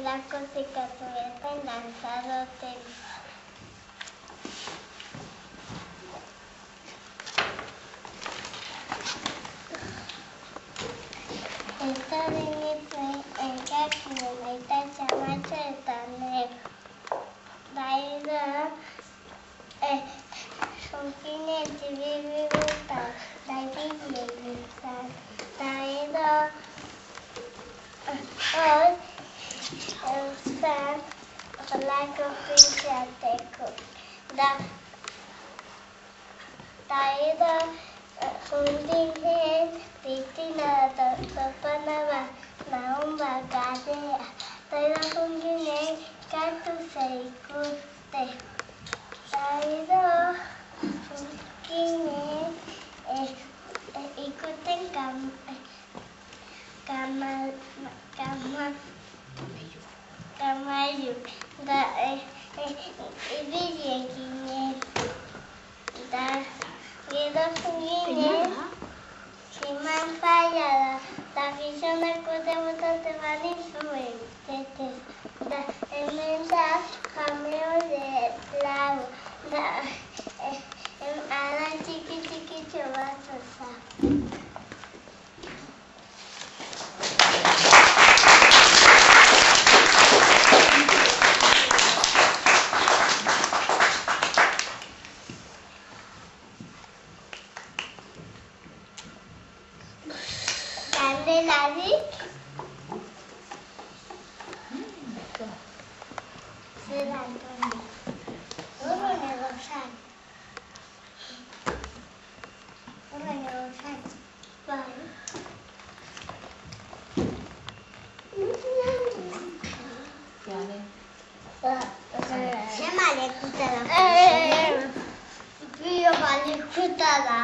Lakotiko eta lanzarote. Eta denitzen elkarkinen eta txamatxetan baida jonkinen txibibiruta daibidiegitzen. Baida hor eusen olako pintxateko. Baida jundinen Pitina topanaba naun bakadea. Baida junginen katu zeikute. Baida junginen ikuten kamayu. Ibirien ginen. Gero junginen Siman fallada, la visión acude bastante malísimo. Hemen da jameo de lago. Ara txiki bat osa. Candelarik zer Antonio horren egozan bai zema lekuta da bio balekuta da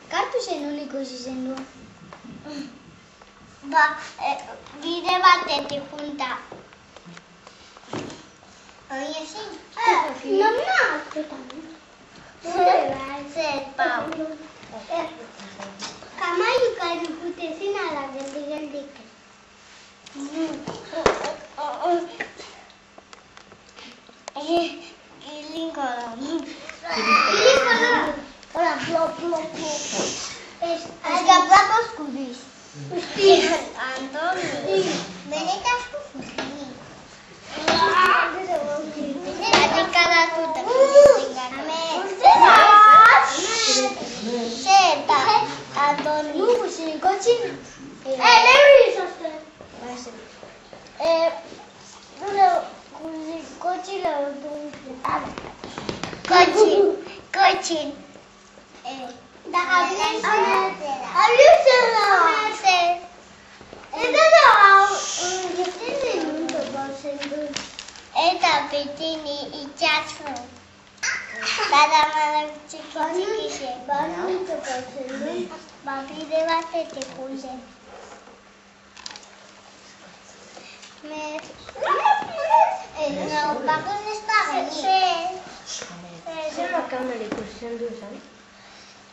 Kartuzen non ikusi zen du? Bide batetik junta. Hori ezin? Nona? Zer, Pau. Kamaiuka erukute zin ala geldik. Gilinko da. Hola, plop. Azka platos kubiz. Antoni. Benetas kubiz. Adikada tuta kubiz. Zeta. Antoni. Nugu zin kotxin. Lehu izazte. Kotxin lehu Kotxin. Da Alusela. Eta da eta petini itxatzu. Bada txiki. Bide batetik juntzen. Bakon ez da geni. Zer makamel ikusten du esan?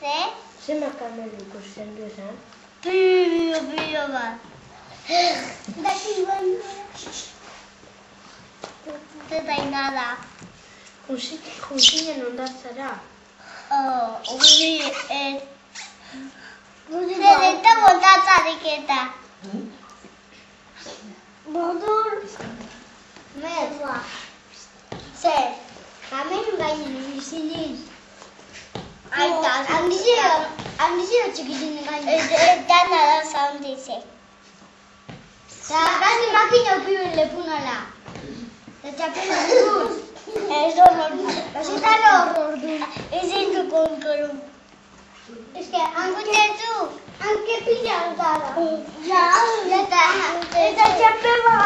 Zer? Zer makamel ikusten du esan? Pio bat. Daki baina. Zeta inada. Juntinen ondatzara. Uri zer eta botatzarik eta. Bodur. Merua. Zer? Kamen gainen bizinin. Aita. Handizero txikitin gainen. Dana da zaundize. Gazti makina upiben lepunala. Eta txapela duz. Ez horror. Gazetan horror du. Ezin du konkoru. Ez que, hangutezu. Hanke pila dara. Ja, eta txapela.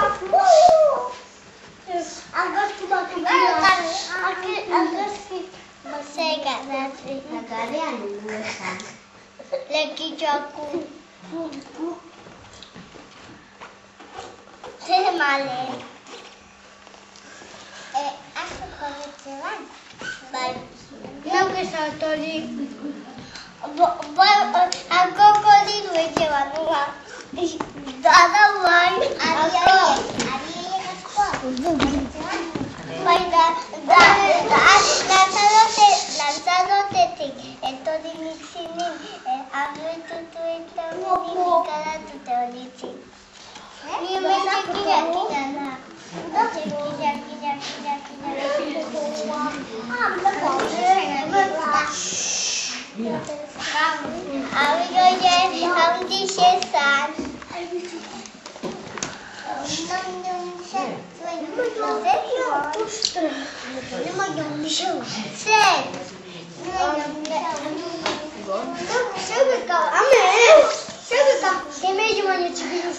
Agazki batu bila. Agazki. Zega, nazri. Nagarean dugu esan. Lekitxoaku. Zer male. Asko korretze ban. Bai. Nauk ez autorik. Al cocodrilo e llevando a dada wine lanzándote esto de mi cine hablo todo esto de mi cara tu te dice ni me chiquilla